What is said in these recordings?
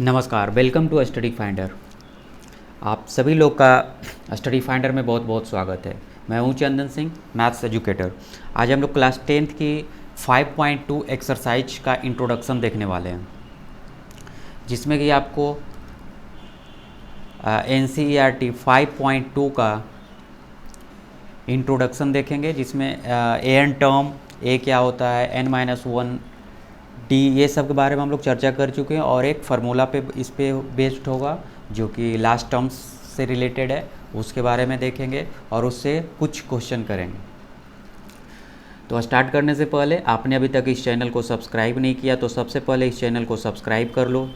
नमस्कार, welcome to study finder. आप सभी लोग का स्टडी फाइंडर में बहुत बहुत स्वागत है। मैं हूं चंदन सिंह, मैथ्स एजुकेटर। आज हम लोग क्लास 10th की 5.2 एक्सरसाइज का इंट्रोडक्शन देखने वाले हैं, जिसमें कि आपको NCERT 5.2 का इंट्रोडक्शन देखेंगे, जिसमें एन टर्म, ए क्या होता है, n-1 डी, ये सब के बारे में हम लोग चर्चा कर चुके हैं। और एक फार्मूला पे इस पे बेस्ड होगा जो कि लास्ट टर्म्स से रिलेटेड है, उसके बारे में देखेंगे और उससे कुछ क्वेश्चन करेंगे। तो स्टार्ट करने से पहले आपने अभी तक इस चैनल को सब्सक्राइब नहीं किया तो सबसे पहले इस चैनल को सब्सक्राइब कर लो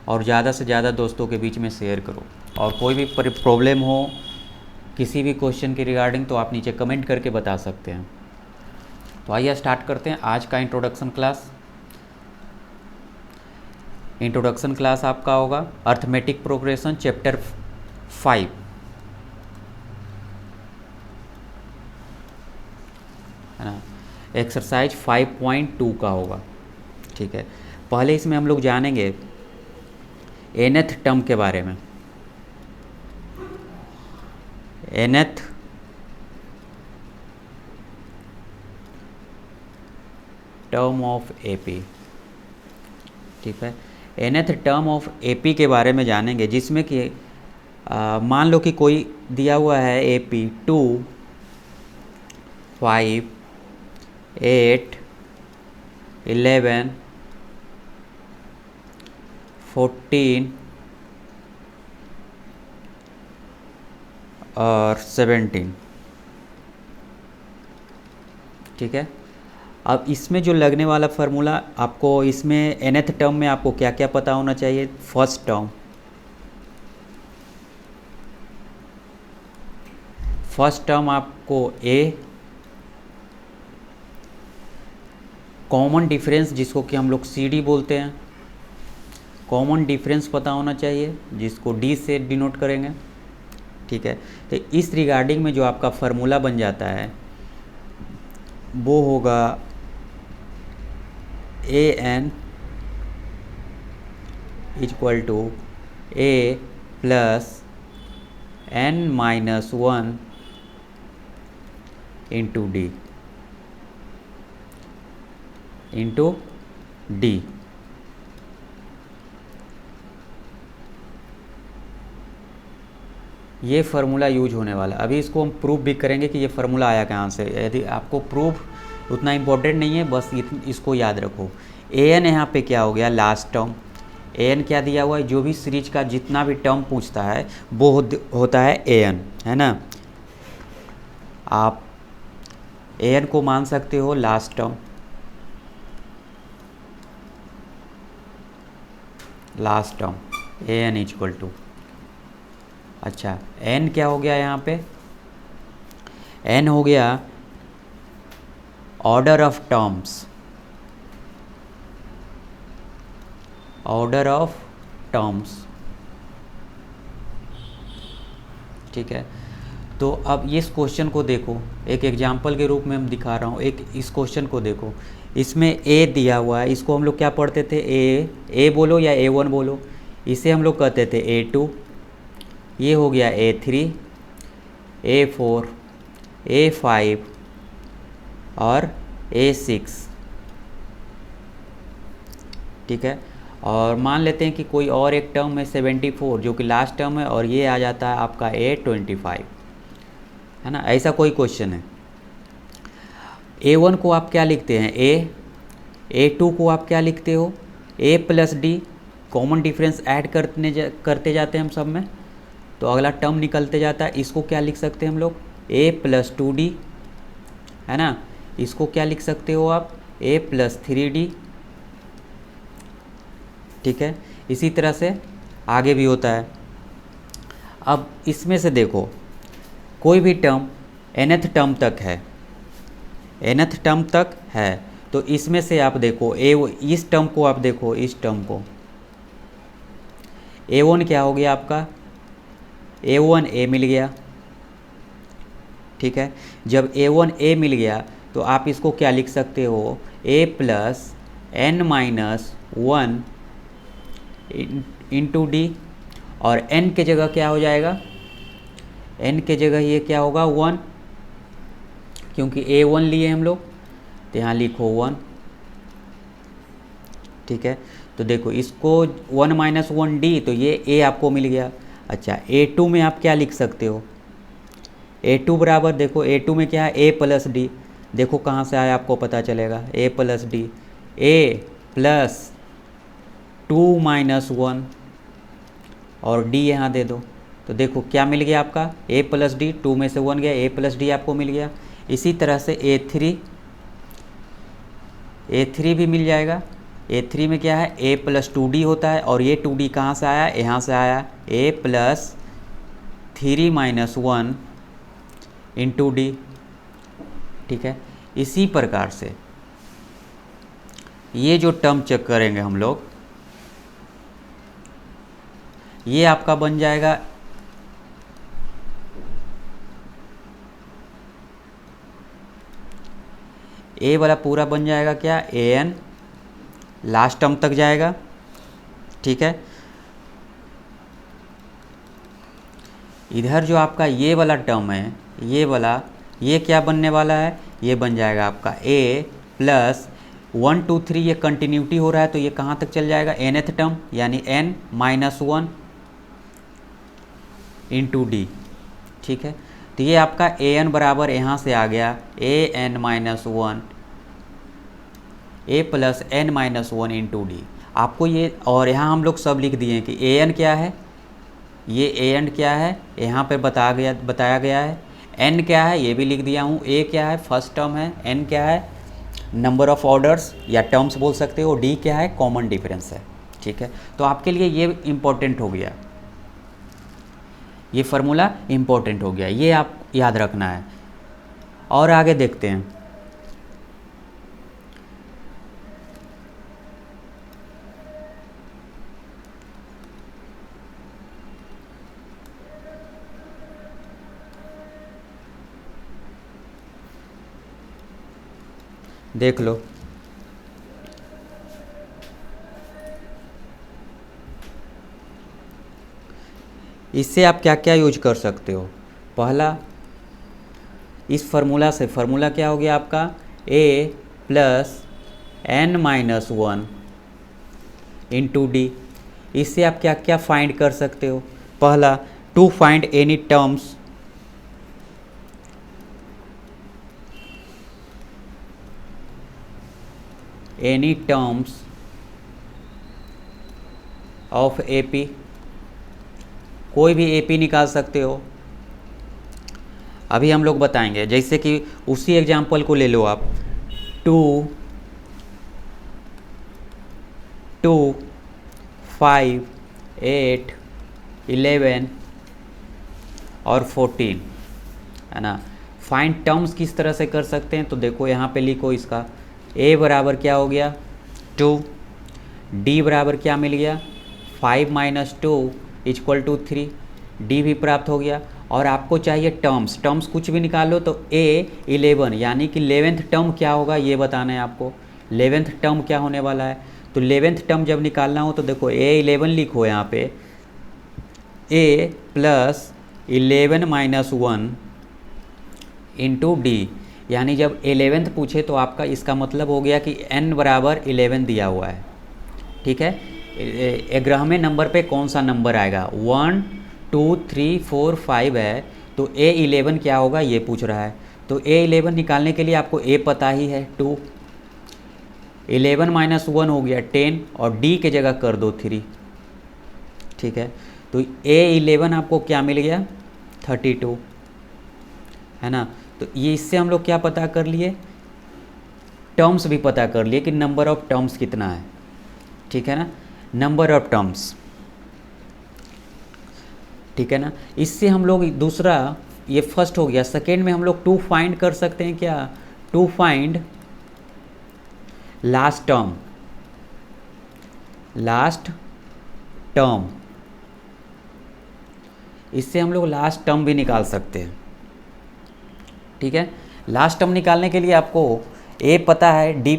और ज़्यादा से ज़्यादा दोस्तों के बीच में शेयर करो। और कोई भी प्रॉब्लम हो किसी भी क्वेश्चन के रिगार्डिंग तो आप नीचे कमेंट करके बता सकते हैं। तो आइए स्टार्ट करते हैं आज का इंट्रोडक्शन क्लास। इंट्रोडक्शन क्लास आपका होगा अर्थमेटिक प्रोग्रेशन चैप्टर 5। है ना, एक्सरसाइज 5.2 का होगा। ठीक है, पहले इसमें हम लोग जानेंगे nth टर्म के बारे में। nth term of AP. ठीक है, nth टर्म ऑफ एपी के बारे में जानेंगे, जिसमें कि मान लो कि कोई दिया हुआ है एपी 2, 5, 8, 11, 14 और 17। ठीक है, अब इसमें जो लगने वाला फार्मूला आपको, इसमें nth टर्म में आपको क्या क्या पता होना चाहिए। फर्स्ट टर्म आपको ए, कॉमन डिफरेंस जिसको कि हम लोग CD बोलते हैं, कॉमन डिफरेंस पता होना चाहिए जिसको D से डिनोट करेंगे। ठीक है, तो इस रिगार्डिंग में जो आपका फार्मूला बन जाता है वो होगा AN equal to A plus n-1 into D into D। ये फार्मूला यूज होने वाला है। अभी इसको हम प्रूफ भी करेंगे कि ये फार्मूला आया कहाँ से। यदि आपको प्रूफ उतना इम्पोर्टेंट नहीं है, बस इसको याद रखो। an यहाँ पे क्या हो गया, लास्ट टर्म। an क्या दिया हुआ है, जो भी सीरीज का जितना भी टर्म पूछता है वो होता है an, है ना। आप an को मान सकते हो last term, an equal to, अच्छा n क्या हो गया यहाँ पे, n हो गया ऑर्डर ऑफ टर्म्स, ठीक है, तो अब इस क्वेश्चन को देखो, एक एग्जांपल के रूप में हम दिखा रहा हूँ। एक इस क्वेश्चन को देखो, इसमें a दिया हुआ है, इसको हम लोग क्या पढ़ते थे, a बोलो या A1 बोलो, इसे हम लोग कहते थे A2। ये हो गया A3, A4, A5 और A6। ठीक है, और मान लेते हैं कि कोई और एक टर्म है 74 जो कि लास्ट टर्म है, और ये आ जाता है आपका A25, है ना। ऐसा कोई क्वेश्चन है। A1 को आप क्या लिखते हैं, A, A2 को आप क्या लिखते हो, A plus D। Common difference add करते जाते हैं हम सब में, तो अगला टर्म निकलते जाता है। इसको क्या लिख सकते हैं हम लोग, A प्लस 2D, है ना। इसको क्या लिख सकते हो आप, A प्लस 3D। ठीक है, इसी तरह से आगे भी होता है। अब इसमें से देखो, कोई भी टर्म nth टर्म तक है, nth टर्म तक है, तो इसमें से आप देखो इस टर्म को आप देखो, इस टर्म को A1 क्या हो गया आपका, A1A मिल गया। ठीक है, जब A1A मिल गया तो आप इसको क्या लिख सकते हो, A plus n minus one into D, और n के जगह क्या हो जाएगा, n के जगह ये क्या होगा 1, क्योंकि a1 लिए हम लोग, तो यहाँ लिखो 1। ठीक है, तो देखो इसको 1 माइनस वन डी, तो ये a आपको मिल गया। अच्छा, a2 में आप क्या लिख सकते हो, a2 बराबर, देखो a2 में क्या है, a प्लस डी, देखो कहाँ से आया आपको पता चलेगा, a plus D, a plus 2 minus one और d यहाँ दे दो, तो देखो क्या मिल गया आपका, a प्लस डी, 2 में से 1 गया, a प्लस डी आपको मिल गया। इसी तरह से a3 भी मिल जाएगा। a3 में क्या है, a प्लस 2d होता है, और ये 2d कहाँ से आया, यहाँ से आया, a plus 3 minus one into D. ठीक है, इसी प्रकार से ये जो टर्म चेक करेंगे हम लोग, ये आपका बन जाएगा a वाला पूरा बन जाएगा क्या, an लास्ट टर्म तक जाएगा। ठीक है, इधर जो आपका ये वाला टर्म है, ये वाला, ये क्या बनने वाला है, ये बन जाएगा आपका a प्लस 1 2 3, ये कंटिन्यूटी हो रहा है तो ये कहाँ तक चल जाएगा, nth टर्म, यानी n minus one into D. ठीक है, तो ये आपका an बराबर यहाँ से आ गया an minus one, a plus n minus one into D. आपको ये, और यहाँ हम लोग सब लिख दिए कि an क्या है, ये an क्या है यहाँ पे बताया गया है, n क्या है ये भी लिख दिया हूँ, a क्या है फर्स्ट टर्म है, n क्या है नंबर ऑफ ऑर्डर्स या टर्म्स बोल सकते हो, d क्या है कॉमन डिफरेंस है। ठीक है, तो आपके लिए ये इम्पोर्टेंट हो गया, ये फार्मूला इम्पोर्टेंट हो गया, ये आप याद रखना है। और आगे देखते हैं, देख लो, इससे आप क्या क्या यूज कर सकते हो। पहला, इस फार्मूला से, फार्मूला क्या हो गया आपका, a plus n minus one into D. इससे आप क्या क्या फाइंड कर सकते हो। पहला, to find any terms of AP, कोई भी AP निकाल सकते हो। अभी हम लोग बताएंगे, जैसे कि उसी एग्जांपल को ले लो आप, 2 5 8 11 और 14 है ना। फाइंड टर्म्स किस तरह से कर सकते हैं, तो देखो यहाँ पे लिखो, इसका a बराबर क्या हो गया 2, d बराबर क्या मिल गया 5 माइनस 2 इक्वल टू 3, d भी प्राप्त हो गया। और आपको चाहिए टर्म्स कुछ भी निकालो, तो a 11 यानी कि 11th टर्म क्या होगा ये बताना है आपको। 11th टर्म क्या होने वाला है, तो 11th टर्म जब निकालना हो तो देखो a 11 लिखो यहाँ पे, a plus 11 minus one into D, यानी जब 11th पूछे तो आपका इसका मतलब हो गया कि n बराबर 11 दिया हुआ है। ठीक है, 11वें नंबर पे कौन सा नंबर आएगा, 1 2 3 4 5 है, तो a11 क्या होगा ये पूछ रहा है। तो a11 निकालने के लिए आपको a पता ही है 2, 11 माइनस वन हो गया 10, और d के जगह कर दो 3। ठीक है, तो a11 आपको क्या मिल गया 32 है ना। तो ये इससे हम लोग क्या पता कर लिए, टर्म्स भी पता कर लिए कि नंबर ऑफ टर्म्स कितना है। ठीक है ना, नंबर ऑफ टर्म्स, ठीक है ना। इससे हम लोग दूसरा, ये फर्स्ट हो गया, सेकेंड में हम लोग टू फाइंड कर सकते हैं क्या, टू फाइंड लास्ट टर्म, इससे हम लोग लास्ट टर्म भी निकाल सकते हैं। ठीक है, लास्ट टर्म निकालने के लिए आपको a पता है, d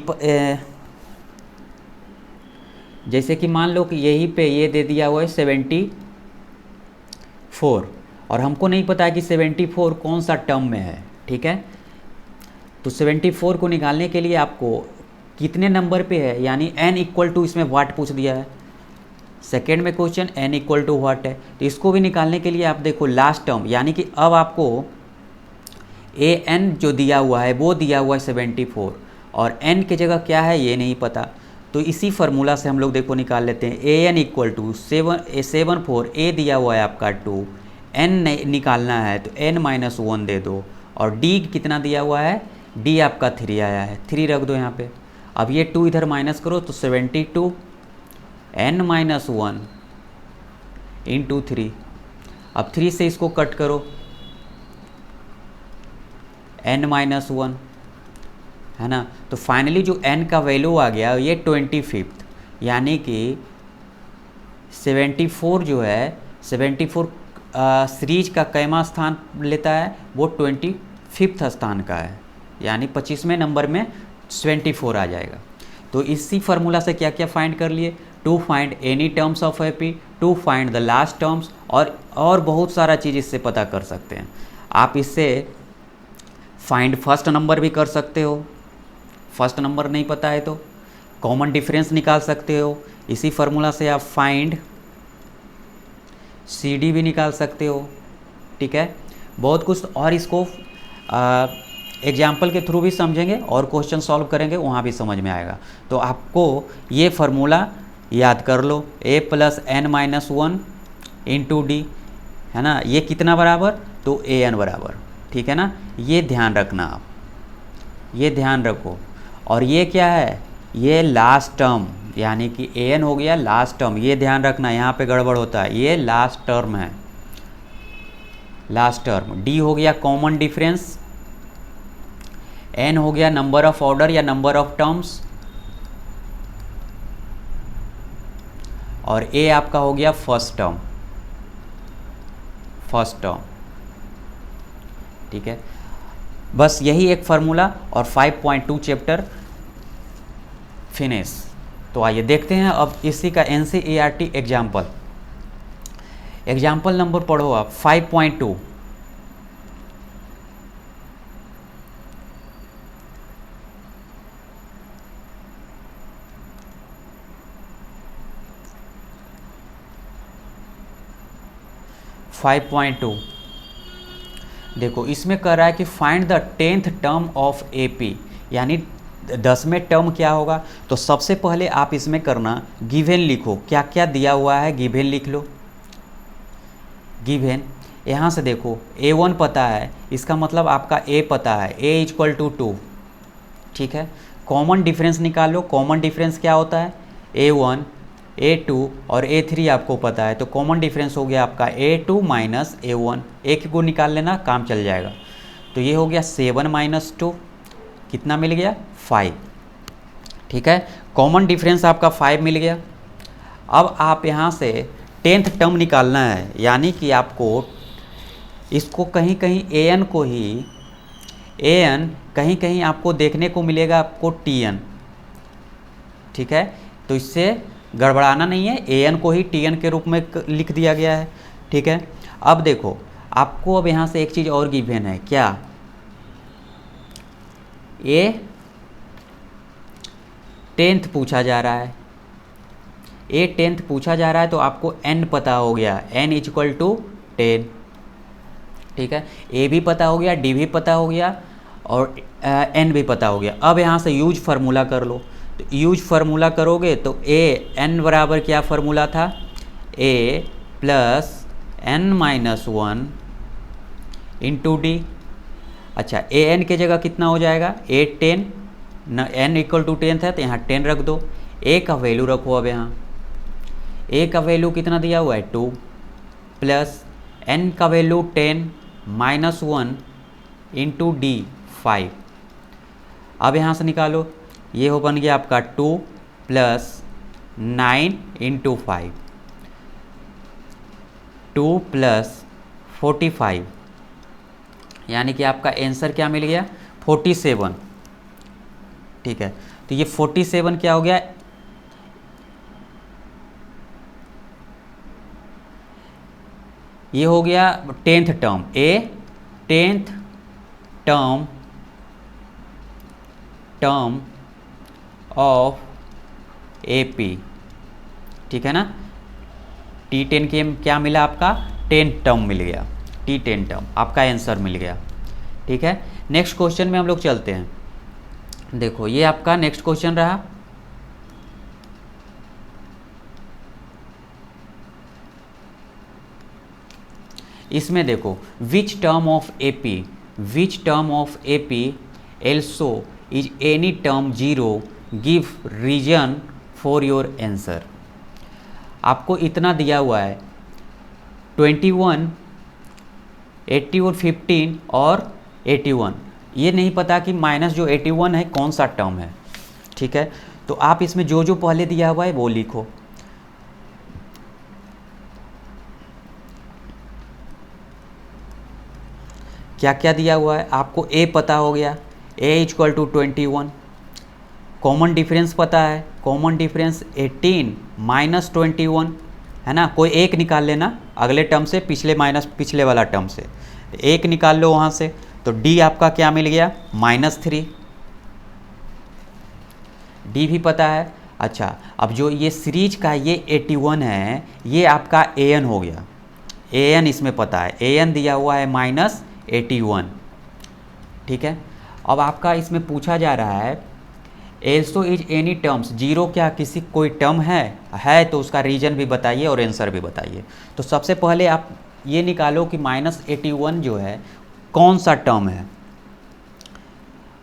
जैसे कि मान लो कि यहीं पे ये दे दिया हुआ है 74 और हमको नहीं पता है कि 74 कौन सा टर्म में है, ठीक है। तो 74 को निकालने के लिए आपको कितने नंबर पे है, यानी n इक्वल टू, इसमें वाट पूछ दिया है, सेकेंड में क्वेश्चन n इक्वल टू वाट है। तो इसको भी निकालने के लिए आप देखो लास्ट टर्म, यानी कि अब आपको an जो दिया हुआ है वो दिया हुआ है 74 और n की जगह क्या है ये नहीं पता। तो इसी फार्मूला से हम लोग देखो निकाल लेते हैं। an इक्वल टू 74, a दिया हुआ है आपका 2, n निकालना है तो n माइनस 1 दे दो, और d कितना दिया हुआ है, d आपका 3 आया है, 3 रख दो यहाँ पे। अब ये 2 इधर माइनस करो तो 72 n माइनस 1 इंटू 3। अब 3 से इसको कट करो, n माइनस 1 है ना। तो फाइनली जो n का वैल्यू आ गया ये 25, यानी कि 74 जो है 74 सीरीज का कैमा स्थान लेता है, वो 25 स्थान का है, यानी 25वें नंबर में 74 आ जाएगा। तो इसी फार्मूला से क्या क्या फाइंड कर लिए, to find any terms of AP, to find the last terms, और बहुत सारा चीज़ इससे पता कर सकते हैं। आप इससे फाइंड फर्स्ट नंबर भी कर सकते हो, फर्स्ट नंबर नहीं पता है तो कॉमन डिफरेंस निकाल सकते हो। इसी फार्मूला से आप फाइंड CD भी निकाल सकते हो, ठीक है। बहुत कुछ, और इसको एग्जाम्पल के थ्रू भी समझेंगे और क्वेश्चन सॉल्व करेंगे, वहाँ भी समझ में आएगा। तो आपको ये फार्मूला याद कर लो, a plus n minus 1 into D, है ना। ये कितना बराबर, तो an बराबर, ठीक है ना। ये ध्यान रखना आप, ये ध्यान रखो। और ये क्या है, ये लास्ट टर्म, यानी कि an हो गया लास्ट टर्म, ये ध्यान रखना, यहाँ पे गड़बड़ होता है, ये लास्ट टर्म है, लास्ट टर्म। d हो गया कॉमन डिफरेंस, n हो गया नंबर ऑफ ऑर्डर या नंबर ऑफ टर्म्स, और a आपका हो गया फर्स्ट टर्म, फर्स्ट टर्म, ठीक है। बस यही एक फार्मूला और 5.2 चैप्टर फिनिश। तो आइए देखते हैं अब इसी का NCERT एग्जाम्पल। एग्जाम्पल नंबर पढ़ो आप 5.2। देखो इसमें कह रहा है कि find the 10th term of AP, यानी 10वें टर्म क्या होगा। तो सबसे पहले आप इसमें करना गिवन लिखो, क्या क्या दिया हुआ है गिवन लिख लो। गिवन यहाँ से देखो a1 पता है, इसका मतलब आपका a पता है, a इक्वल टू 2, ठीक है। कॉमन डिफरेंस निकालो, कॉमन डिफरेंस क्या होता है, a1 a2 और a3 आपको पता है, तो कॉमन डिफरेंस हो गया आपका a2 माइनस a1, एक को निकाल लेना काम चल जाएगा। तो ये हो गया 7 माइनस 2, कितना मिल गया 5, ठीक है। कॉमन डिफरेंस आपका 5 मिल गया। अब आप यहाँ से 10th टर्म निकालना है, यानी कि आपको इसको कहीं कहीं an को ही an कहीं कहीं आपको देखने को मिलेगा आपको tn, ठीक है। तो इससे गड़बड़ाना नहीं है, an को ही tn के रूप में लिख दिया गया है, ठीक है। अब देखो आपको अब यहाँ से एक चीज़ और गिवन है, क्या, a 10th पूछा जा रहा है, a 10th पूछा जा रहा है, तो आपको n पता हो गया, n इक्वल टू 10, ठीक है। a भी पता हो गया, d भी पता हो गया और n भी पता हो गया। अब यहाँ से यूज फार्मूला कर लो। तो यूज फार्मूला करोगे तो n बराबर क्या फार्मूला था, a plus n minus 1 into D. अच्छा an के जगह कितना हो जाएगा, a 10, n इक्वल टू 10 है तो यहाँ 10 रख दो। a का वैल्यू रखो, अब यहाँ a का वैल्यू कितना दिया हुआ है 2, प्लस n का वैल्यू 10 माइनस 1 इंटू डी 5। अब यहाँ से निकालो, ये हो बन गया आपका 2 प्लस 9 इंटू 5, 2 प्लस 45, यानी कि आपका आंसर क्या मिल गया 47, ठीक है। तो ये 47 क्या हो गया, ये हो गया 10th term, A 10th term of AP, ठीक है ना। T10 के क्या मिला आपका, 10 टर्म मिल गया, T10 टर्म आपका आंसर मिल गया, ठीक है। नेक्स्ट क्वेश्चन में हम लोग चलते हैं। देखो ये आपका नेक्स्ट क्वेश्चन रहा। इसमें देखो which term of AP also is any term 0 give reason for your answer. आपको इतना दिया हुआ है 21, 80 और 15 और 81, ये नहीं पता कि माइनस जो 81 है कौन सा टर्म है, ठीक है। तो आप इसमें जो जो पहले दिया हुआ है वो लिखो। क्या क्या दिया हुआ है आपको, ए पता हो गया, ए इक्वल टू 21, कॉमन डिफरेंस पता है, कॉमन डिफरेंस 18 माइनस 21 है ना। कोई एक निकाल लेना अगले टर्म से, पिछले वाला टर्म से एक निकाल लो वहाँ से, तो डी आपका क्या मिल गया, -3, डी भी पता है। अच्छा अब जो ये सीरीज का ये 81 है, ये आपका an हो गया, an इसमें पता है, an दिया हुआ है -81, ठीक है। अब आपका इसमें पूछा जा रहा है एल्सो इज एनी टर्म्स, 0 क्या किसी कोई टर्म है तो उसका रीजन भी बताइए और आंसर भी बताइए। तो सबसे पहले आप ये निकालो कि -81 जो है कौन सा टर्म है,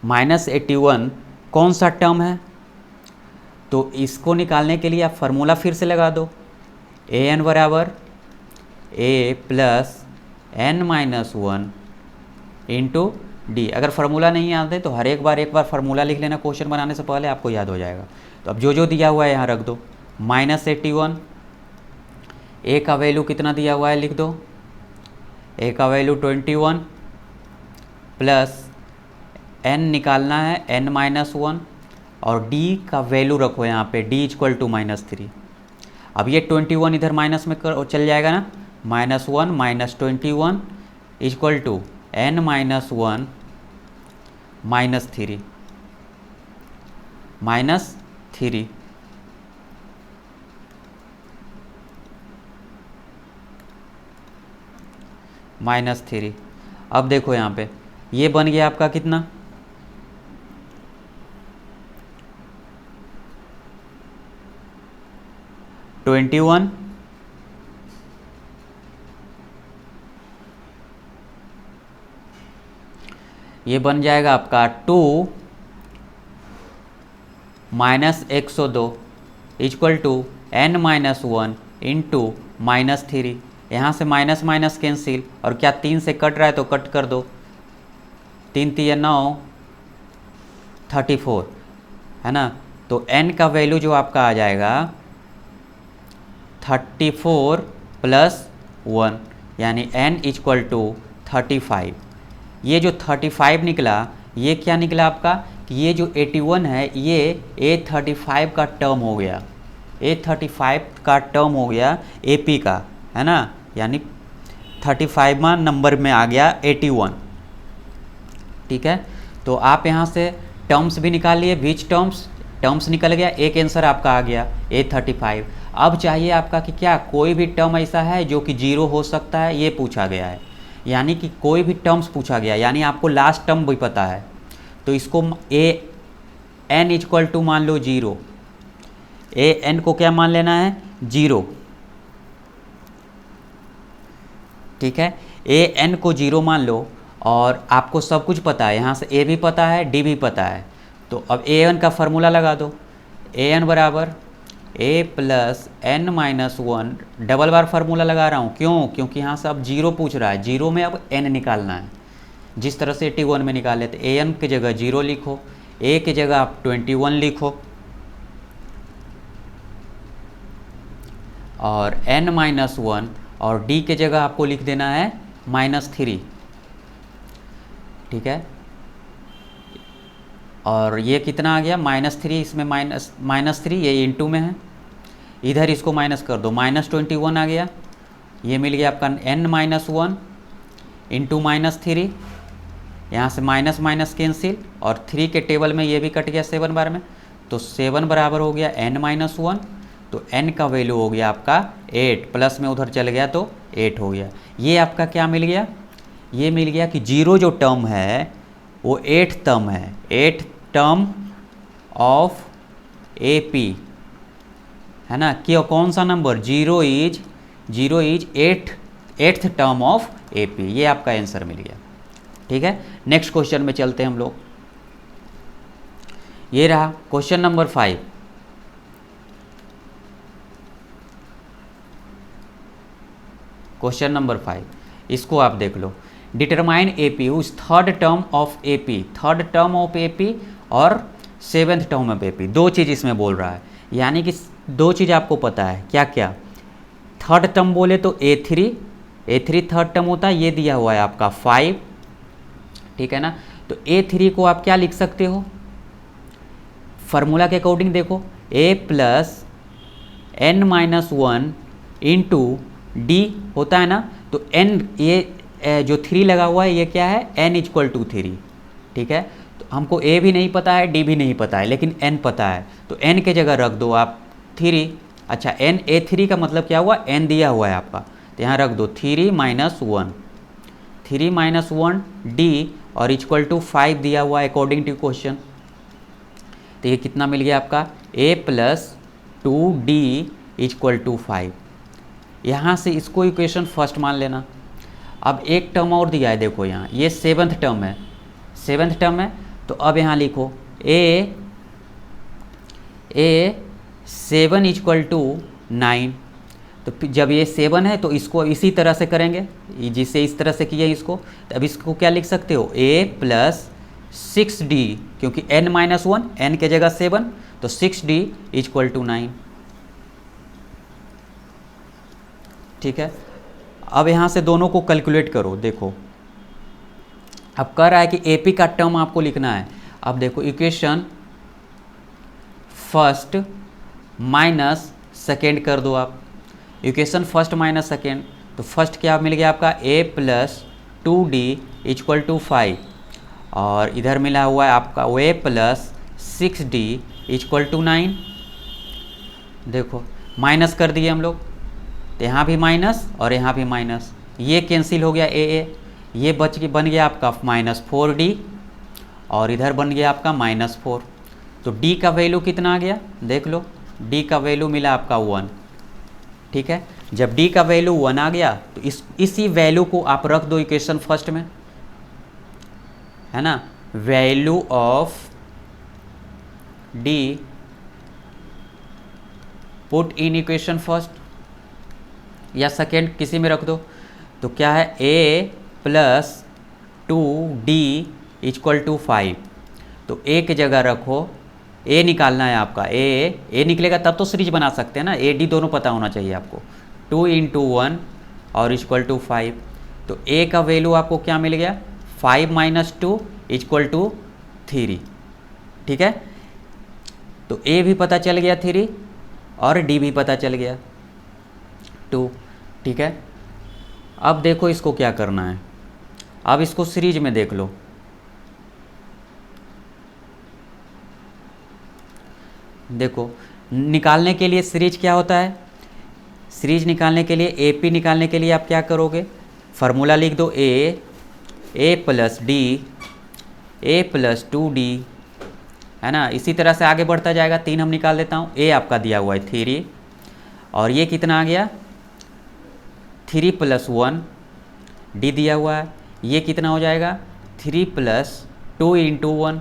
-81 कौन सा टर्म है। तो इसको निकालने के लिए आप फार्मूला फिर से लगा दो, an बराबर a plus n-1 into D. अगर फार्मूला नहीं आते तो हर एक बार फार्मूला लिख लेना क्वेश्चन बनाने से पहले, आपको याद हो जाएगा। तो अब जो जो दिया हुआ है यहाँ रख दो, -81, ए का वैल्यू कितना दिया हुआ है लिख दो, ए का वैल्यू 21 प्लस n निकालना है n-1 और d का वैल्यू रखो यहाँ पे, d इक्वल टू -3। अब ये 21 इधर माइनस में चल जाएगा ना, -1 माइनस 21 इक्वल टू n-1 -3 -3। अब देखो यहाँ पे ये बन गया आपका कितना, 21 ये बन जाएगा आपका 2 minus 102 equal to n-1 into -3। यहाँ से माइनस माइनस कैंसिल, और क्या 3 से कट रहा है तो कट कर दो, 3 3 9 34 है ना। तो n का वैल्यू जो आपका आ जाएगा 34 प्लस 1 यानी n इक्वल टू 35। ये जो 35 निकला, ये क्या निकला आपका कि ये जो 81 है ये A35 का टर्म हो गया, A35 का टर्म हो गया AP का, है ना। यानी 35वां नंबर में आ गया 81, ठीक है। तो आप यहाँ से टर्म्स भी निकाल लिए, विच टर्म्स निकल गया, एक आंसर आपका आ गया A35। अब चाहिए आपका कि क्या कोई भी टर्म ऐसा है जो कि 0 हो सकता है, ये पूछा गया है। यानी कि कोई भी टर्म्स पूछा गया, यानी आपको लास्ट टर्म भी पता है। तो इसको n इक्वल टू मान लो 0, n को क्या मान लेना है 0, ठीक है। n को 0 मान लो और आपको सब कुछ पता है, यहाँ से a भी पता है d भी पता है। तो अब an का फार्मूला लगा दो, an बराबर a plus n-1, double bar formula लगा रहा हूँ क्यों, क्योंकि यहाँ से अब 0 पूछ रहा है, 0 में अब n निकालना है। जिस तरह से 81 में निकाले तो an की जगह 0 लिखो, a की जगह आप 21 लिखो और n-1 और d के जगह आपको लिख देना है -3, ठीक है। और ये कितना आ गया -3, इसमें -3 ये इंटू में है, इधर इसको माइनस कर दो, -21 आ गया ये मिल गया आपका n-1 इंटू -3, यहाँ से माइनस माइनस कैंसिल, और 3 के टेबल में ये भी कट गया 7 बार में, तो 7 बराबर हो गया n-1, तो n का वैल्यू हो गया आपका 8, प्लस में उधर चल गया तो 8 हो गया। ये आपका क्या मिल गया, ये मिल गया कि 0 जो टर्म है वो 8th टर्म है, 8th टर्म ऑफ AP है ना, कि कौन सा number, 0 is 8th term of AP, ये आपका आंसर मिल गया। ठीक है, नेक्स्ट क्वेश्चन में चलते हैं हम लोग। ये रहा क्वेश्चन नंबर 5। क्वेश्चन नंबर 5, इसको आप देख लो। डिटरमाइन AP उस थर्ड टर्म ऑफ AP और 7th टर्म ऑफ AP, दो चीज़ इसमें बोल रहा है, यानी कि दो चीज़ आपको पता है क्या क्या। थर्ड टर्म बोले तो A3 थर्ड टर्म होता है, ये दिया हुआ है आपका 5, ठीक है ना। तो A3 को आप क्या लिख सकते हो, फार्मूला के अकॉर्डिंग देखो, A plus n-1 into D होता है ना, तो n, ये जो 3 लगा हुआ है ये क्या है, n = 3, ठीक है। तो हमको A भी नहीं पता है, D भी नहीं पता है, लेकिन n पता है, तो n के जगह रख दो आप 3। अच्छा, A3 का मतलब क्या हुआ, n दिया हुआ है आपका, तो यहाँ रख दो 3 - 1 D और इक्वल टू 5 दिया हुआ है अकॉर्डिंग टू क्वेश्चन। तो ये कितना मिल गया आपका, A + 2D = 5। यहाँ से इसको इक्वेशन फर्स्ट मान लेना। अब एक टर्म और दिया है, देखो यहाँ ये 7th टर्म है, तो अब यहाँ लिखो A 7 = 9। तो जब ये 7 है तो इसको इसी तरह से करेंगे, जिसे इस तरह से किया इसको, तो अब इसको क्या लिख सकते हो, A + 6D, क्योंकि n-1, n के जगह 7, तो 6D = 9। ठीक है, अब यहाँ से दोनों को कैलकुलेट करो। देखो अब कह रहा है कि AP का टर्म आपको लिखना है। अब देखो इक्वेशन फर्स्ट माइनस सेकेंड कर दो आप, इक्वेशन फर्स्ट माइनस सेकेंड, तो फर्स्ट क्या मिल गया आपका, A + 2D = 5, और इधर मिला हुआ है आपका A + 6D = 9। देखो माइनस कर दिए हम लोग, तो यहाँ भी माइनस और यहाँ भी माइनस, ये कैंसिल हो गया AA, ये बन गया आपका -4D, और इधर बन गया आपका -4। तो D का वैल्यू कितना आ गया, देख लो, D का वैल्यू मिला आपका 1। ठीक है, जब D का वैल्यू 1 आ गया तो इसी वैल्यू को आप रख दो इक्वेशन फर्स्ट में, है ना। Value of D put in equation first या सेकेंड, किसी में रख दो। तो क्या है, A + 2D = 5, तो A की जगह रखो, A निकालना है आपका, A निकलेगा तब तो सीरीज बना सकते हैं ना, AD दोनों पता होना चाहिए आपको। 2 × 1 और = 5, तो A का वैल्यू आपको क्या मिल गया, 5 - 2 = 3। ठीक है, तो A भी पता चल गया 3 और D भी पता चल गया 2। ठीक है, अब देखो इसको क्या करना है, अब इसको सीरीज में देख लो। देखो निकालने के लिए सीरीज क्या होता है, सीरीज निकालने के लिए AP निकालने के लिए आप क्या करोगे, फार्मूला लिख दो, A + D A + 2D, है ना। इसी तरह से आगे बढ़ता जाएगा, 3 हम निकाल देता हूँ। A आपका दिया हुआ है 3, और ये कितना आ गया, 3 + 1, D दिया हुआ है, ये कितना हो जाएगा, 3 + 2 × 1।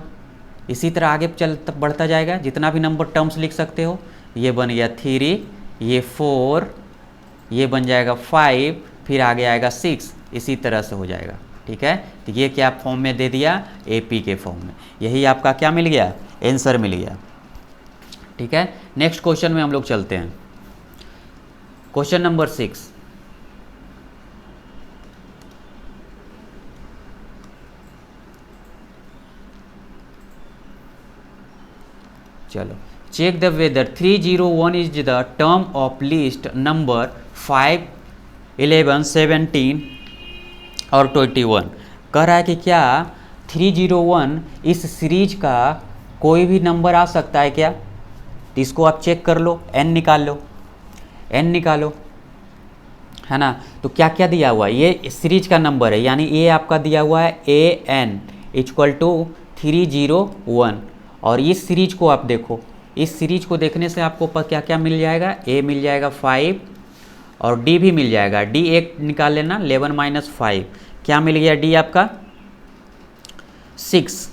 इसी तरह आगे बढ़ता जाएगा, जितना भी नंबर टर्म्स लिख सकते हो। ये बन गया 3, ये 4, ये बन जाएगा 5, फिर आगे आएगा 6, इसी तरह से हो जाएगा। ठीक है, तो ये क्या फॉर्म में दे दिया, AP के फॉर्म में। यही आपका क्या मिल गया, आंसर मिल गया। ठीक है, नेक्स्ट क्वेश्चन में हम लोग चलते हैं। क्वेश्चन नंबर 6, चलो, check the whether 301 is the term of list number 5 11, 17 और 21। कह रहा है कि क्या 301 इस सीरीज का कोई भी नंबर आ सकता है क्या? तो इसको आप चेक कर लो, n निकाल लो, n निकालो, है ना। तो क्या क्या दिया हुआ है, ये सीरीज का नंबर है, यानी ये आपका दिया हुआ है an इक्वल टू 301। और इस सीरीज को आप देखो, इस सीरीज को देखने से आपको क्या क्या मिल जाएगा, a मिल जाएगा 5 और d भी मिल जाएगा। d एक निकाल लेना, 11 माइनस 5, क्या मिल गया d आपका 6।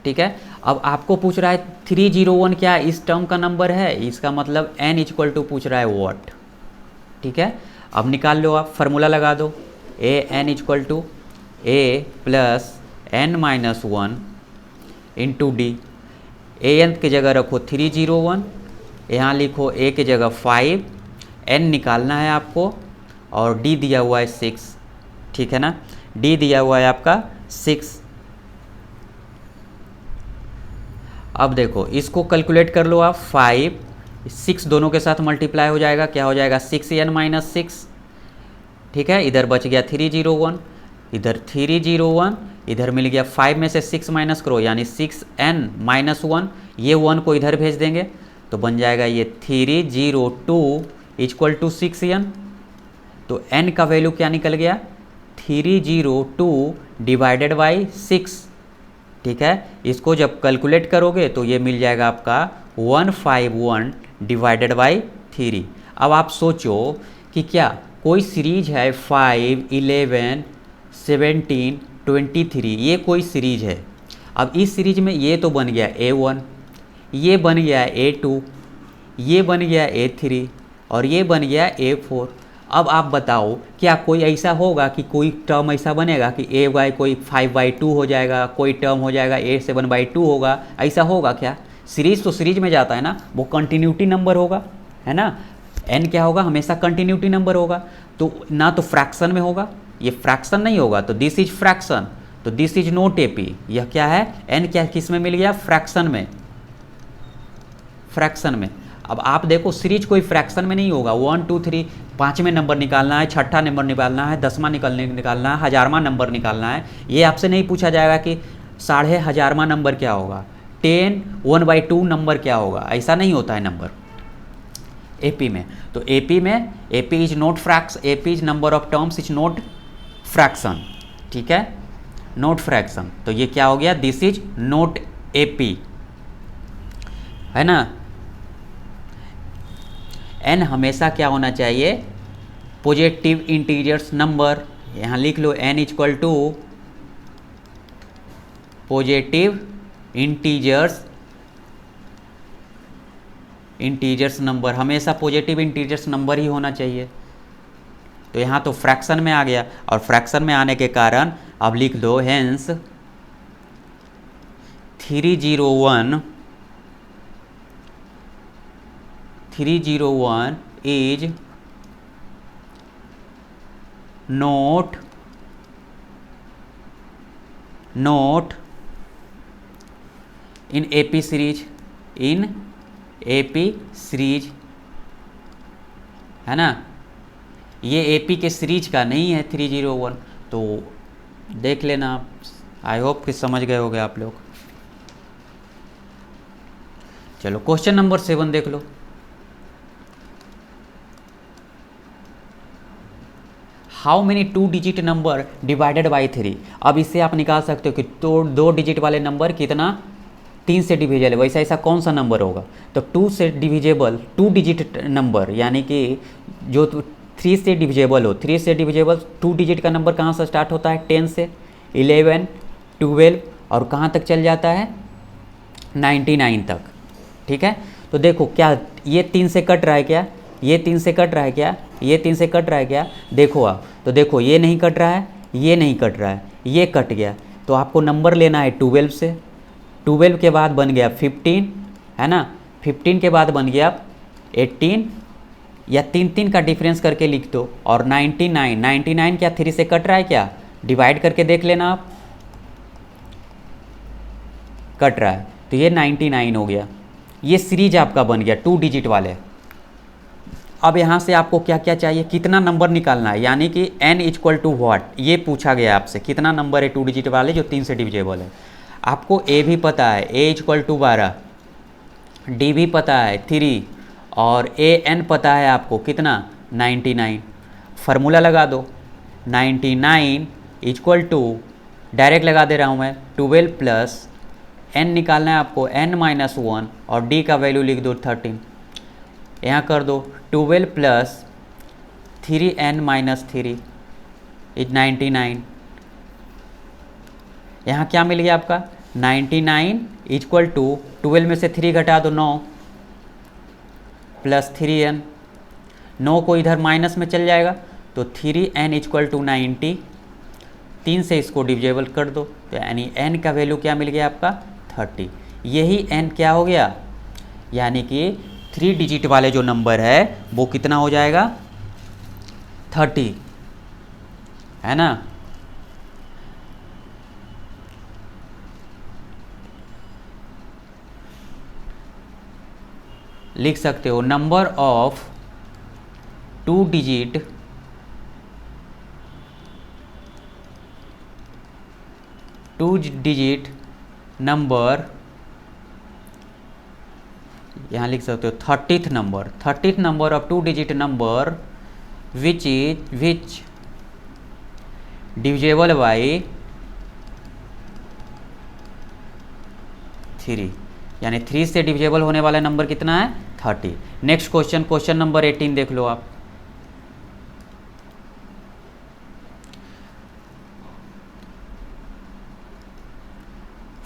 ठीक है, अब आपको पूछ रहा है 301 क्या इस टर्म का नंबर है, इसका मतलब n इक्वल टू पूछ रहा है व्हाट। ठीक है, अब निकाल लो, आप फार्मूला लगा दो, a n equal to a plus n minus 1 into d. A n की जगह रखो 301, यहाँ लिखो ए की जगह 5, एन निकालना है आपको, और डी दिया हुआ है 6। ठीक है ना, डी दिया हुआ है आपका 6। अब देखो इसको कैलकुलेट कर लो आप, 5 6 दोनों के साथ मल्टीप्लाई हो जाएगा, क्या हो जाएगा 6n माइनस 6। ठीक है, इधर बच गया 301, इधर 301, इधर मिल गया 5 में से 6 माइनस करो यानी 6n माइनस 1, ये 1 को इधर भेज देंगे तो बन जाएगा ये 302 इक्वल टू 6n। तो n का वैल्यू क्या निकल गया, 302 डिवाइडेड बाई 6। ठीक है, इसको जब कैलकुलेट करोगे तो ये मिल जाएगा आपका 151 डिवाइडेड बाई 3। अब आप सोचो कि क्या कोई सीरीज है 5, 11, 17, 23, ये कोई सीरीज है। अब इस सीरीज में ये तो बन गया A1, ये बन गया A2, ये बन गया A3 और ये बन गया A4। अब आप बताओ क्या कोई ऐसा होगा कि कोई टर्म ऐसा बनेगा कि ए बाई कोई 5/2 हो जाएगा, कोई टर्म हो जाएगा A7/2 होगा, ऐसा होगा क्या? सीरीज तो सीरीज में जाता है ना, वो कंटिन्यूटी नंबर होगा, है ना। n क्या होगा, हमेशा कंटिन्यूटी नंबर होगा, तो ना तो फ्रैक्शन में होगा, ये फ्रैक्शन नहीं होगा, तो दिस इज फ्रैक्शन, तो दिस इज नॉट AP। यह क्या है, n क्या किस में मिल गया, फ्रैक्शन में, फ्रैक्शन में। अब आप देखो सीरीज कोई फ्रैक्शन में नहीं होगा, 1 2 3 5वें नंबर निकालना है, छठा नंबर निकालना है, 10वां निकालना है, 1000वां नंबर निकालना है। ये आपसे नहीं पूछा जाएगा कि 1000वां नंबर क्या होगा, 10 1/2 नंबर क्या होगा, ऐसा नहीं होता है नंबर AP में। तो AP में AP is not fraction, AP is number of terms is not fraction. ठीक है, नॉट फ्रैक्शन, तो ये क्या हो गया, दिस इज नॉट AP, है ना। n हमेशा क्या होना चाहिए, पॉजिटिव इंटीजर्स नंबर। यहाँ लिख लो n equal to positive integers number, हमेशा पॉजिटिव इंटीजर्स नंबर ही होना चाहिए। तो यहाँ तो फ्रैक्शन में आ गया, और फ्रैक्शन में आने के कारण अब लिख दो hence 301 is not in AP series, in AP series, है ना। ये AP के सीरीज का नहीं है 301, तो देख लेना आप, आई होप कि समझ गए होगे आप लोग। चलो क्वेश्चन नंबर 7 देख लो। How many 2 digit number divided by 3। अब इससे आप निकाल सकते हो कि तो 2 डिजिट वाले नंबर कितना 3 से डिविजिबल है, वैसा ऐसा कौन सा नंबर होगा। तो 2 से डिविजिबल 2 डिजिट नंबर, यानी कि जो 3 से डिविजिबल हो, 3 से डिविजिबल 2 डिजिट का नंबर कहाँ से स्टार्ट होता है, 10 से, 11, 12 और कहाँ तक चल जाता है 99 तक। ठीक है, तो देखो क्या ये 3 से कट रहा है क्या, ये 3 से कट रहा है क्या, ये 3 से कट रहा है क्या, देखो आप, तो देखो ये नहीं कट रहा है, ये नहीं कट रहा है, ये कट गया। तो आपको नंबर लेना है 12 से, 12 के बाद बन गया 15, है ना, 15 के बाद बन गया 18, या 3 का डिफरेंस करके लिख दो, और 99 क्या 3 से कट रहा है क्या, डिवाइड करके देख लेना आप, कट रहा है, तो ये 99 हो गया। ये सीरीज आपका बन गया 2 डिजिट वाले। अब यहाँ से आपको क्या क्या चाहिए, कितना नंबर निकालना है, यानी कि n इक्वल टू व्हाट, ये पूछा गया आपसे, कितना नंबर है 2 डिजिट वाले जो 3 से डिविजेबल है। आपको a भी पता है, a इक्वल टू 12, d भी पता है 3, और an पता है आपको कितना 99। फार्मूला लगा दो, 99 इक्वल टू, डायरेक्ट लगा दे रहा हूँ मैं, 12 प्लस n निकालना है आपको, n माइनस 1, और d का वैल्यू लिख दो 13। यहाँ कर दो 12 प्लस 3n माइनस 3 इज 99। यहाँ क्या मिल गया आपका 99 इक्वल टू 12 में से 3 घटा दो 9 प्लस 3n, 9 को इधर माइनस में चल जाएगा तो 3n इक्वल टू 90, 3 से इसको डिविजेबल कर दो तो यानी n का वैल्यू क्या मिल गया आपका 30। यही n क्या हो गया, यानी कि 3 डिजिट वाले जो नंबर है वो कितना हो जाएगा 30, है ना। लिख सकते हो नंबर ऑफ 2 डिजिट नंबर, यहाँ लिख सकते हो 30th number of 2 digit number which divisible by 3, यानी 3 से डिविजेबल होने वाला नंबर कितना है 30। नेक्स्ट क्वेश्चन नंबर 18 देख लो आप।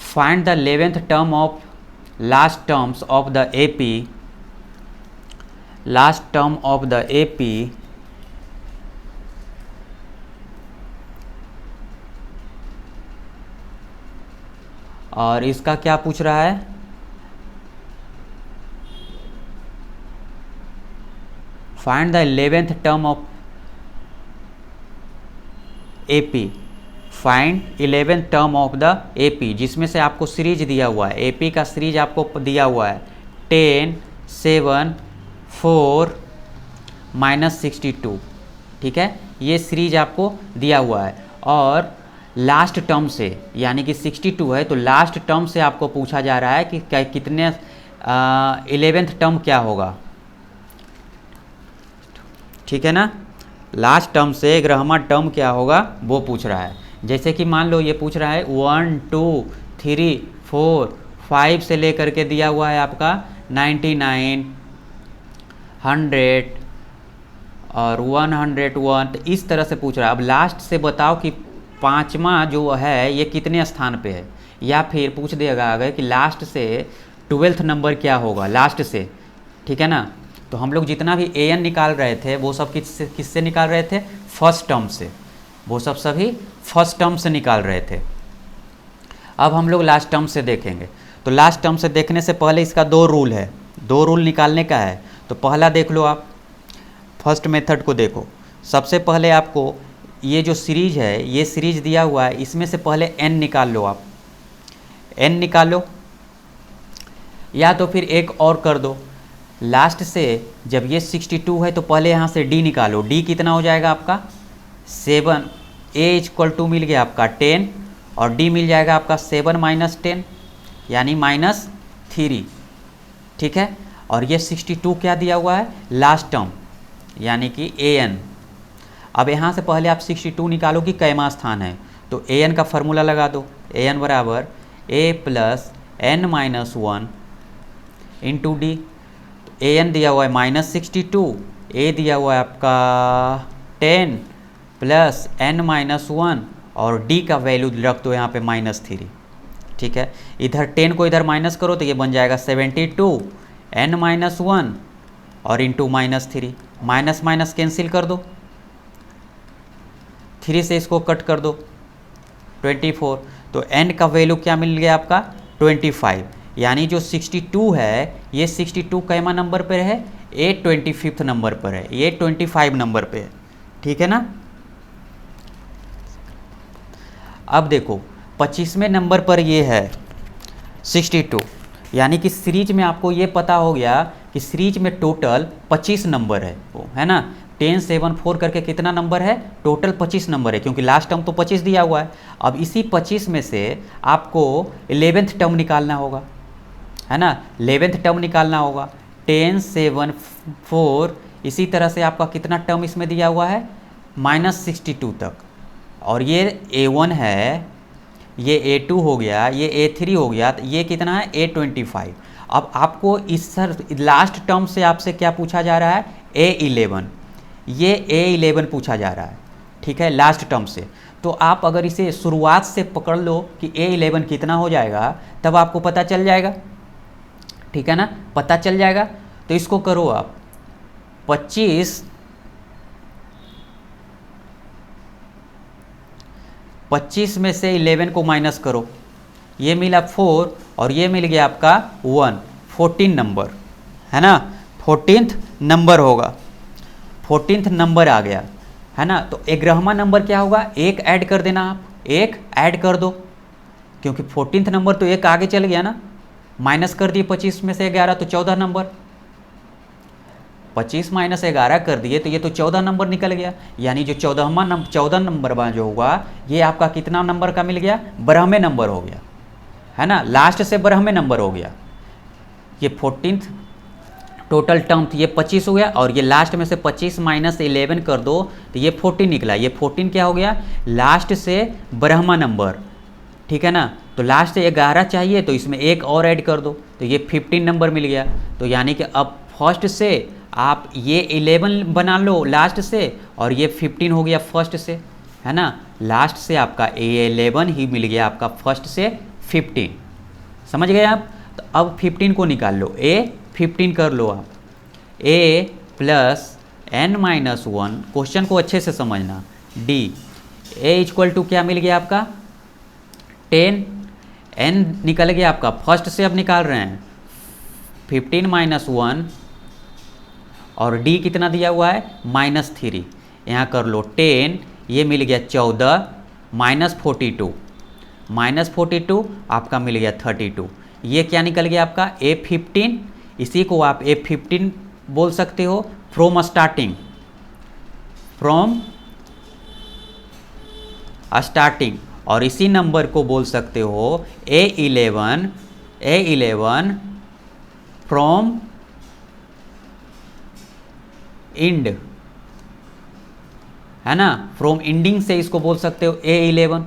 Find the 11th term of last terms of the AP और इसका क्या पूछ रहा है, find the 11th term of AP, find 11th term of the AP, जिसमें से आपको सीरीज दिया हुआ है, AP का सीरीज आपको दिया हुआ है 10, 7, 4, -62, ठीक है, ये सीरीज आपको दिया हुआ है। और लास्ट टर्म से, यानी कि 62 है तो लास्ट टर्म से आपको पूछा जा रहा है कि कितने 11th टर्म क्या होगा, ठीक है ना। लास्ट टर्म से 11वां टर्म क्या होगा वो पूछ रहा है। जैसे कि मान लो ये पूछ रहा है 1, 2, 3, 4, 5 से लेकर के दिया हुआ है आपका 99, 100 और 101, तो इस तरह से पूछ रहा है। अब लास्ट से बताओ कि 5वां जो है ये कितने स्थान पे है, या फिर पूछ देगा आगे कि लास्ट से 12th नंबर क्या होगा लास्ट से, ठीक है ना। तो हम लोग जितना भी an निकाल रहे थे वो सब किससे निकाल रहे थे, फर्स्ट टर्म से, वो सब सभी फर्स्ट टर्म से निकाल रहे थे। अब हम लोग लास्ट टर्म से देखेंगे। तो लास्ट टर्म से देखने से पहले इसका 2 रूल है, 2 रूल निकालने का है। तो पहला देख लो आप, फर्स्ट मेथड को देखो। सबसे पहले आपको ये जो सीरीज है, ये सीरीज दिया हुआ है, इसमें से पहले n निकाल लो आप, n निकालो, या तो फिर एक और कर दो, लास्ट से जब ये 62 है तो पहले यहाँ से d निकालो, d कितना हो जाएगा आपका 7, a इक्वल टू मिल गया आपका 10 और d मिल जाएगा आपका 7 माइनस 10 यानी -3, ठीक है। और ये 62 क्या दिया हुआ है लास्ट टर्म यानी कि an। अब यहाँ से पहले आप 62 निकालो कि कैमा स्थान है, तो an का फार्मूला लगा दो, an बराबर a plus n minus 1 into D. an दिया हुआ है -62, a दिया हुआ है आपका 10 प्लस n माइनस 1 और d का वैल्यू रख दो यहाँ पे -3, ठीक है। इधर 10 को इधर माइनस करो तो ये बन जाएगा 72 n माइनस 1 और इंटू -3, माइनस माइनस कैंसिल कर दो, 3 से इसको कट कर दो 24, तो n का वैल्यू क्या मिल गया आपका 25, यानी जो 62 है ये 62 कैमा नंबर पर है, ये 25th नंबर पर है, ये 25 नंबर पे है, ठीक है ना। अब देखो 25वें नंबर पर ये है 62, यानी कि सीरीज में आपको ये पता हो गया कि सीरीज में टोटल 25 नंबर है वो, है ना। 10 7 4 करके कितना नंबर है, टोटल 25 नंबर है, क्योंकि लास्ट टर्म तो 25 दिया हुआ है। अब इसी 25 में से आपको 11th टर्म निकालना होगा, है ना। 11th टर्म निकालना होगा। 10 7 4, इसी तरह से आपका कितना टर्म इसमें दिया हुआ है, -62 तक। और ये A1 है, ये A2 हो गया, ये A3 हो गया, तो ये कितना है A25। अब आपको इस सर लास्ट टर्म से आपसे क्या पूछा जा रहा है, A11, ये A11 पूछा जा रहा है, ठीक है, लास्ट टर्म से। तो आप अगर इसे शुरुआत से पकड़ लो कि A11 कितना हो जाएगा, तब आपको पता चल जाएगा, ठीक है ना, पता चल जाएगा। तो इसको करो आप 25 में से 11 को माइनस करो, ये मिला 4 और ये मिल गया आपका 1, 14 नंबर, है ना। 14th नंबर होगा, 14th नंबर आ गया, है ना। तो 11वां नंबर क्या होगा, एक ऐड कर देना, आप एक ऐड कर दो, क्योंकि 14th नंबर तो एक आगे चल गया ना। माइनस कर दिए 25 में से 11, तो 14 नंबर, 25 माइनस 11 कर दिए तो ये तो 14 नंबर निकल गया। यानी जो 14 नंबर जो होगा, ये आपका कितना नंबर का मिल गया, 12वें नंबर हो गया, है ना। लास्ट से 12वें नंबर हो गया। ये 14th टोटल टर्म ये 25 हो गया, और ये लास्ट में से 25 माइनस 11 कर दो तो ये 14 निकला। ये 14 क्या हो गया, लास्ट से 12वां नंबर, ठीक है ना। तो लास्ट से 11 चाहिए तो इसमें एक और ऐड कर दो, तो ये 15 नंबर मिल गया। तो यानी कि अब फर्स्ट से आप ये 11 बना लो लास्ट से, और ये 15 हो गया फर्स्ट से, है ना। लास्ट से आपका A11 ही मिल गया आपका फर्स्ट से 15, समझ गए आप। तो अब 15 को निकाल लो, A15 कर लो आप, A प्लस n-1, क्वेश्चन को अच्छे से समझना, D, A इक्वल टू क्या मिल गया आपका 10, n निकल गया आपका फर्स्ट से, अब निकाल रहे हैं 15 - 1, और D कितना दिया हुआ है -3, यहाँ कर लो 10, ये मिल गया 14, -42 आपका मिल गया 32। ये क्या निकल गया आपका A15, इसी को आप A15 बोल सकते हो, फ्रॉम स्टार्टिंग, और इसी नंबर को बोल सकते हो A11 फ्रॉम इंड, है ना, फ्रॉम इंडिंग से इसको बोल सकते हो A11।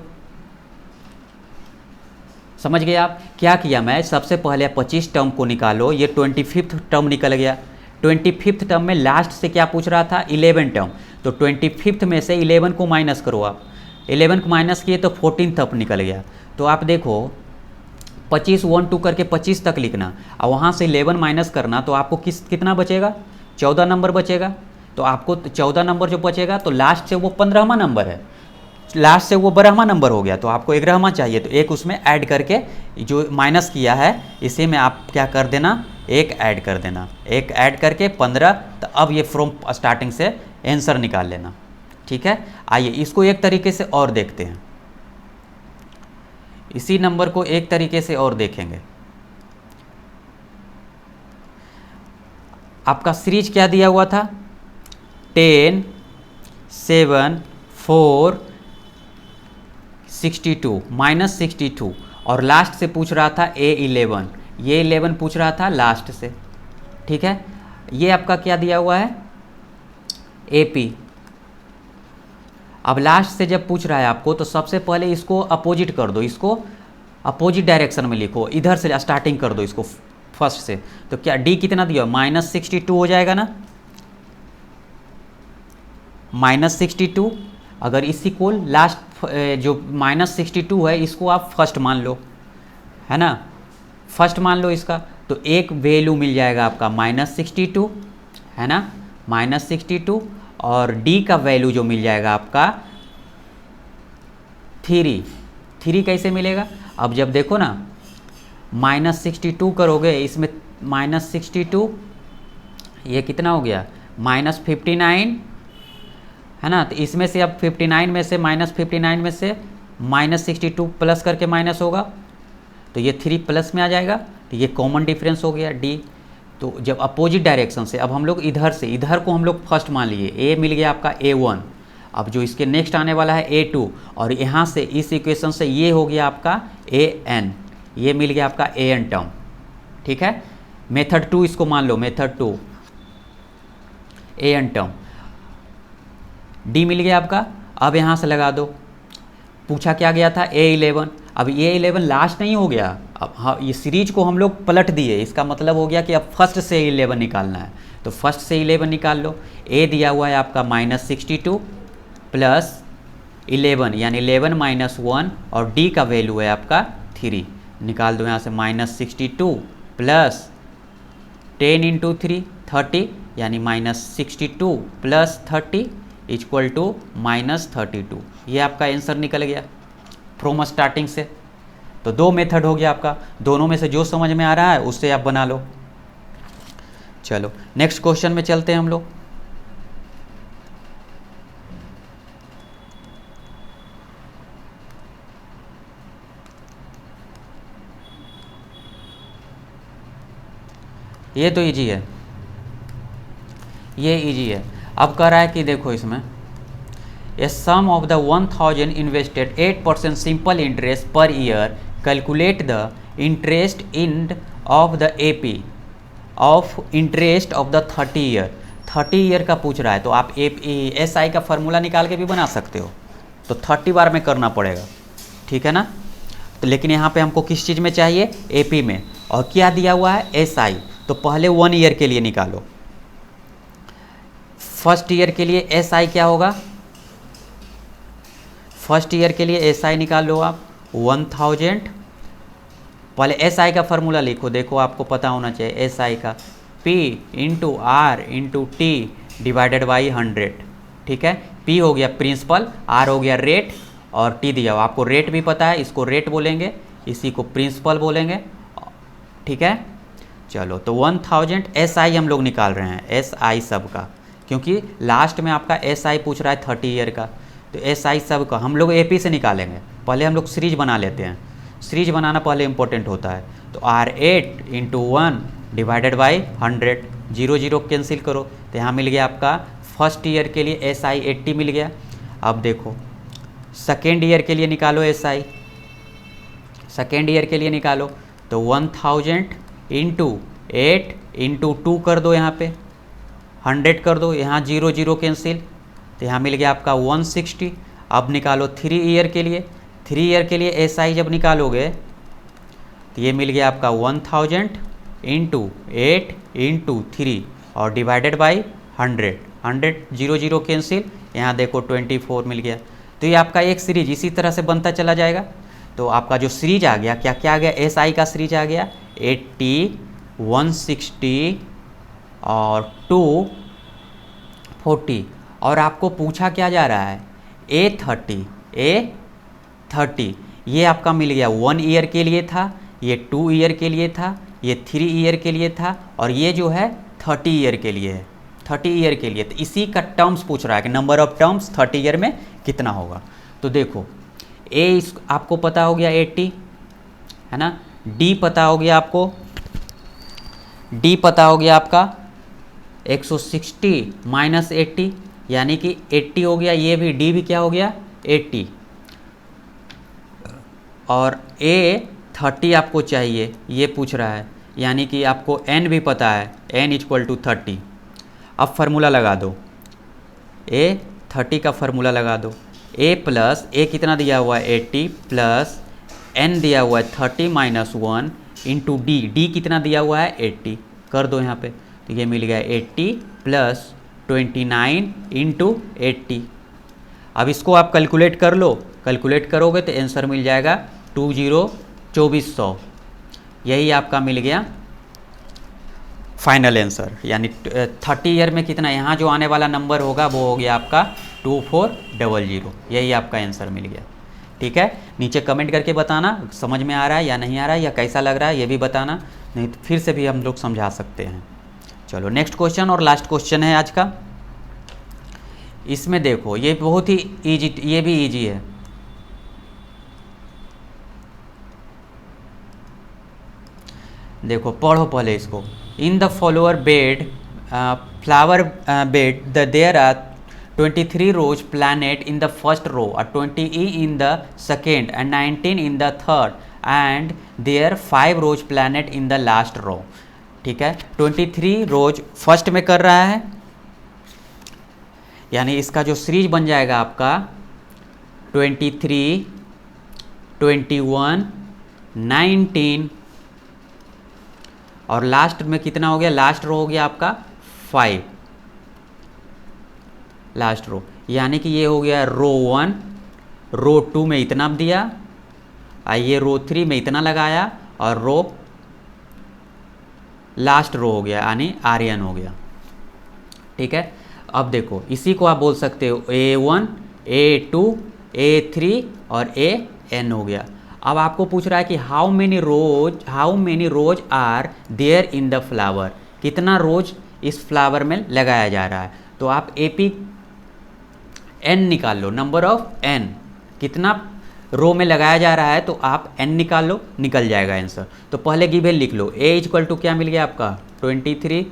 समझ गए आप। क्या किया मैं, सबसे पहले 25 टर्म को निकालो, ये 25th टर्म निकल गया। 25th टर्म में लास्ट से क्या पूछ रहा था, 11 टर्म, तो 25th में से 11 को माइनस करो आप, 11 को माइनस किए तो 14 तक निकल गया। तो आप देखो 25 1 2 करके 25 तक लिखना, और वहाँ से 11 माइनस करना, तो आपको कितना बचेगा, 14 नंबर बचेगा। तो आपको 14 नंबर जो बचेगा, तो लास्ट से वो 15वां नंबर है, लास्ट से वो 12वां नंबर हो गया, तो आपको 11वां चाहिए, तो एक उसमें ऐड करके जो माइनस किया है इसी में आप क्या कर देना, एक ऐड कर देना, एक ऐड करके 15। तो अब ये फ्रॉम स्टार्टिंग से आंसर निकाल लेना, ठीक है। आइए इसको एक तरीके से और देखते हैं, इसी नंबर को एक तरीके से और देखेंगे। आपका सीरीज क्या दिया हुआ था, 10 7 4 62 -62, और लास्ट से पूछ रहा था A11, ये 11 पूछ रहा था लास्ट से, ठीक है। ये आपका क्या दिया हुआ है AP। अब लास्ट से जब पूछ रहा है आपको, तो सबसे पहले इसको अपोजिट कर दो, इसको अपोजिट डायरेक्शन में लिखो, इधर से स्टार्टिंग कर दो इसको फर्स्ट से। तो क्या D कितना दिया, -62 हो जाएगा ना, -62। अगर इसी को लास्ट जो -62 है, इसको आप फर्स्ट मान लो, है ना, फर्स्ट मान लो इसका, तो एक वैल्यू मिल जाएगा आपका -62, है ना, -62, और D का वैल्यू जो मिल जाएगा आपका 3 कैसे मिलेगा। अब जब देखो ना -62 करोगे, इसमें -62, ये कितना हो गया -59, है ना। तो इसमें से अब 59 में से -59 में से -62 प्लस करके माइनस होगा, तो ये 3 प्लस में आ जाएगा, तो ये कॉमन डिफरेंस हो गया D। तो जब अपोजिट डायरेक्शन से, अब हम लोग इधर से, इधर को हम लोग फर्स्ट मान लिए, ए मिल गया आपका A1, अब जो इसके नेक्स्ट आने वाला है A2, और यहाँ से इस इक्वेशन से ये हो गया आपका AN, ये मिल गया आपका AN टर्म। ठीक है, मेथड 2 इसको मान लो, मेथड 2 AN टर्म, D मिल गया आपका। अब यहाँ से लगा दो, पूछा क्या गया था A11, अब A11 लास्ट नहीं हो गया, अब हाँ ये सीरीज को हम लोग पलट दिए, इसका मतलब हो गया कि अब फर्स्ट से 11 निकालना है, तो फर्स्ट से 11 निकाल लो। A दिया हुआ है आपका -62 प्लस 11 यानी 11 - 1, और D का वैल्यू है आपका 3, निकाल दो यहाँ से -62 प्लस 10 × 3 30, यानी -62 प्लस 30 इक्वल टू -32। ये आपका आंसर निकल गया फ्रॉम स्टार्टिंग से। तो 2 मेथड हो गया आपका, दोनों में से जो समझ में आ रहा है उससे आप बना लो। चलो नेक्स्ट क्वेश्चन में चलते हैं हम लोग। ये तो इजी है, ये इजी है। अब कह रहा है कि देखो इसमें a sum of the 1000 invested 8% simple interest per year, calculate the interest in of the AP of interest of the 30 year. 30 year का पूछ रहा है, तो आप SI का फार्मूला निकाल के भी बना सकते हो, तो 30 बार में करना पड़ेगा, ठीक है ना। तो लेकिन यहाँ पे हमको किस चीज़ में चाहिए, AP में, और क्या दिया हुआ है SI। तो पहले 1 ईयर के लिए निकालो, फर्स्ट ईयर के लिए SI क्या होगा, फर्स्ट ईयर के लिए SI निकाल लो आप 1000। पहले SI का फार्मूला लिखो, देखो आपको पता होना चाहिए SI का, P × R × T divided by 100। ठीक है, P हो गया प्रिंसिपल, R हो गया रेट, और T दिया हुआ, आपको रेट भी पता है, इसको रेट बोलेंगे, इसी को प्रिंसिपल बोलेंगे। ठीक है, चलो तो 1000 SI हम लोग निकाल रहे हैं, SI सब का, क्योंकि लास्ट में आपका SI पूछ रहा है 30 ईयर का, तो SI सब का हम लोग AP से निकालेंगे। पहले हम लोग सीरीज बना लेते हैं, सीरीज बनाना पहले इंपॉर्टेंट होता है। तो R8 × 1 डिवाइडेड बाई 100, 0 0 कैंसिल करो, तो यहाँ मिल गया आपका फर्स्ट ईयर के लिए SI 80 मिल गया। अब देखो सेकेंड ईयर के लिए निकालो SI, सेकेंड ईयर के लिए निकालो, तो 1000 × 8 × 2 कर दो, यहाँ पे 100 कर दो, यहाँ 0 0 कैंसिल, तो यहाँ मिल गया आपका 160। अब निकालो 3 ईयर के लिए, 3 ईयर के लिए SI जब निकालोगे तो ये मिल गया आपका 1000 × 8 × 3 और डिवाइडेड बाई 100, 100 0 0 कैंसिल, यहाँ देखो 24 मिल गया। तो ये आपका एक सीरीज इसी तरह से बनता चला जाएगा। तो आपका जो सीरीज आ गया, क्या क्या आ गया, SI का सीरीज आ गया 80, 160 और 240, और आपको पूछा क्या जा रहा है A30, ये आपका मिल गया 1 ईयर के लिए था, ये 2 ईयर के लिए था, ये 3 ईयर के लिए था, और ये जो है 30 ईयर के लिए है, 30 ईयर के लिए। तो इसी का टर्म्स पूछ रहा है कि नंबर ऑफ टर्म्स 30 ईयर में कितना होगा। तो देखो आपको पता हो गया 80 है ना, D पता हो गया आपको, D पता हो गया आपका 160 - 80 यानी कि 80 हो गया, ये भी D भी क्या हो गया 80, और A30 आपको चाहिए, ये पूछ रहा है, यानी कि आपको N भी पता है, N = 30। अब फार्मूला लगा दो, A30 का फार्मूला लगा दो, A कितना दिया हुआ है 80 प्लस N दिया हुआ है 30 - 1 इंटू D कितना दिया हुआ है 80, कर दो यहाँ पे, तो ये मिल गया 80 + 29 × 80। अब इसको आप कैलकुलेट कर लो, कैलकुलेट करोगे तो आंसर मिल जाएगा 2400, यही आपका मिल गया फाइनल आंसर। यानी 30 ईयर में कितना, यहाँ जो आने वाला नंबर होगा वो हो गया आपका 2400, यही आपका आंसर मिल गया। ठीक है, नीचे कमेंट करके बताना समझ में आ रहा है या नहीं आ रहा है, या कैसा लग रहा है ये भी बताना, नहीं तो फिर से भी हम लोग समझा सकते हैं। चलो नेक्स्ट क्वेश्चन और लास्ट क्वेश्चन है आज का। इसमें देखो ये बहुत ही ईजी, ये भी ईजी है। देखो पढ़ो पहले इसको, In the flower bed, there are 23 rows planet in the first row, 20 in the second, and 19 in the third, and there 5 rows planet in the last row. ठीक है, 23 रोज फर्स्ट में कर रहा है, यानी इसका जो सीरीज बन जाएगा आपका 23, 21, 19 और लास्ट में कितना हो गया, लास्ट रो हो गया आपका 5, लास्ट रो, यानी कि ये हो गया रो 1, रो 2 में इतना दिया, ये रो 3 में इतना लगाया, और रो लास्ट रो हो गया यानी आर्यन हो गया। ठीक है, अब देखो इसी को आप बोल सकते हो A1, A2, A3 और AN हो गया। अब आपको पूछ रहा है कि how many rose are there in the flower, कितना रोज इस फ्लावर में लगाया जा रहा है। तो आप AP N निकाल लो, नंबर ऑफ N, कितना रो में लगाया जा रहा है, तो आप N निकाल लो, निकल जाएगा आंसर। तो पहले गिवन लिख लो, A इक्वल टू क्या मिल गया आपका 23,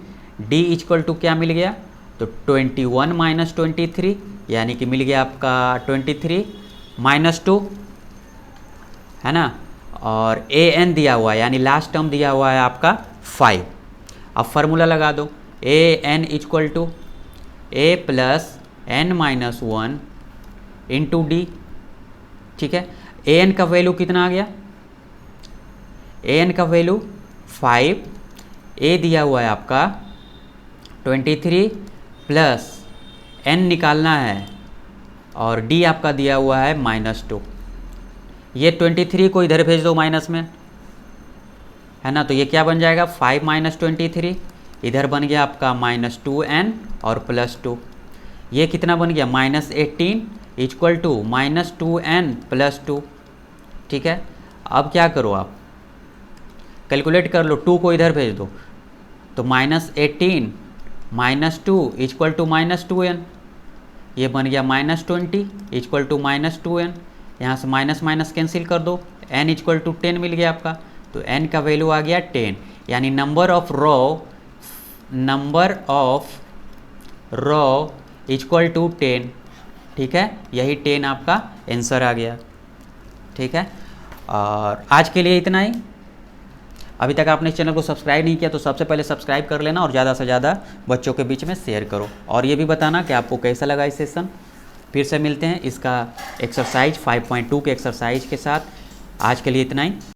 D इक्वल टू क्या मिल गया, तो 21 माइनस 23, यानी कि मिल गया आपका 23 माइनस 2, है ना, और AN दिया हुआ है, यानी लास्ट टर्म दिया हुआ है आपका 5। अब फार्मूला लगा दो, AN equal to A plus N minus 1 into D। ठीक है, AN का वैल्यू कितना आ गया, AN का वैल्यू 5, A दिया हुआ है आपका 23 प्लस N निकालना है, और D आपका दिया हुआ है -2। ये 23 को इधर भेज दो माइनस में, है ना, तो ये क्या बन जाएगा 5 माइनस 23, इधर बन गया आपका -2N और +2, ये कितना बन गया -18 इक्वल टू -2N + 2। ठीक है, अब क्या करो आप कैलकुलेट कर लो, 2 को इधर भेज दो, तो -18 -2 इक्वल टू -2N, ये बन गया -20 इक्वल टू -2N, यहाँ से माइनस माइनस कैंसिल कर दो, N इक्वल टू 10 मिल गया आपका, तो N का वैल्यू आ गया 10, यानी number of row equal to 10। ठीक है, यही 10 आपका आंसर आ गया। ठीक है, और आज के लिए इतना ही। अभी तक आपने इस चैनल को सब्सक्राइब नहीं किया तो सबसे पहले सब्सक्राइब कर लेना, और ज़्यादा से ज़्यादा बच्चों के बीच में शेयर करो, और ये भी बताना कि आपको कैसा लगा इस सेशन। फिर से मिलते हैं इसका एक्सरसाइज 5.2 के एक्सरसाइज के साथ। आज के लिए इतना ही।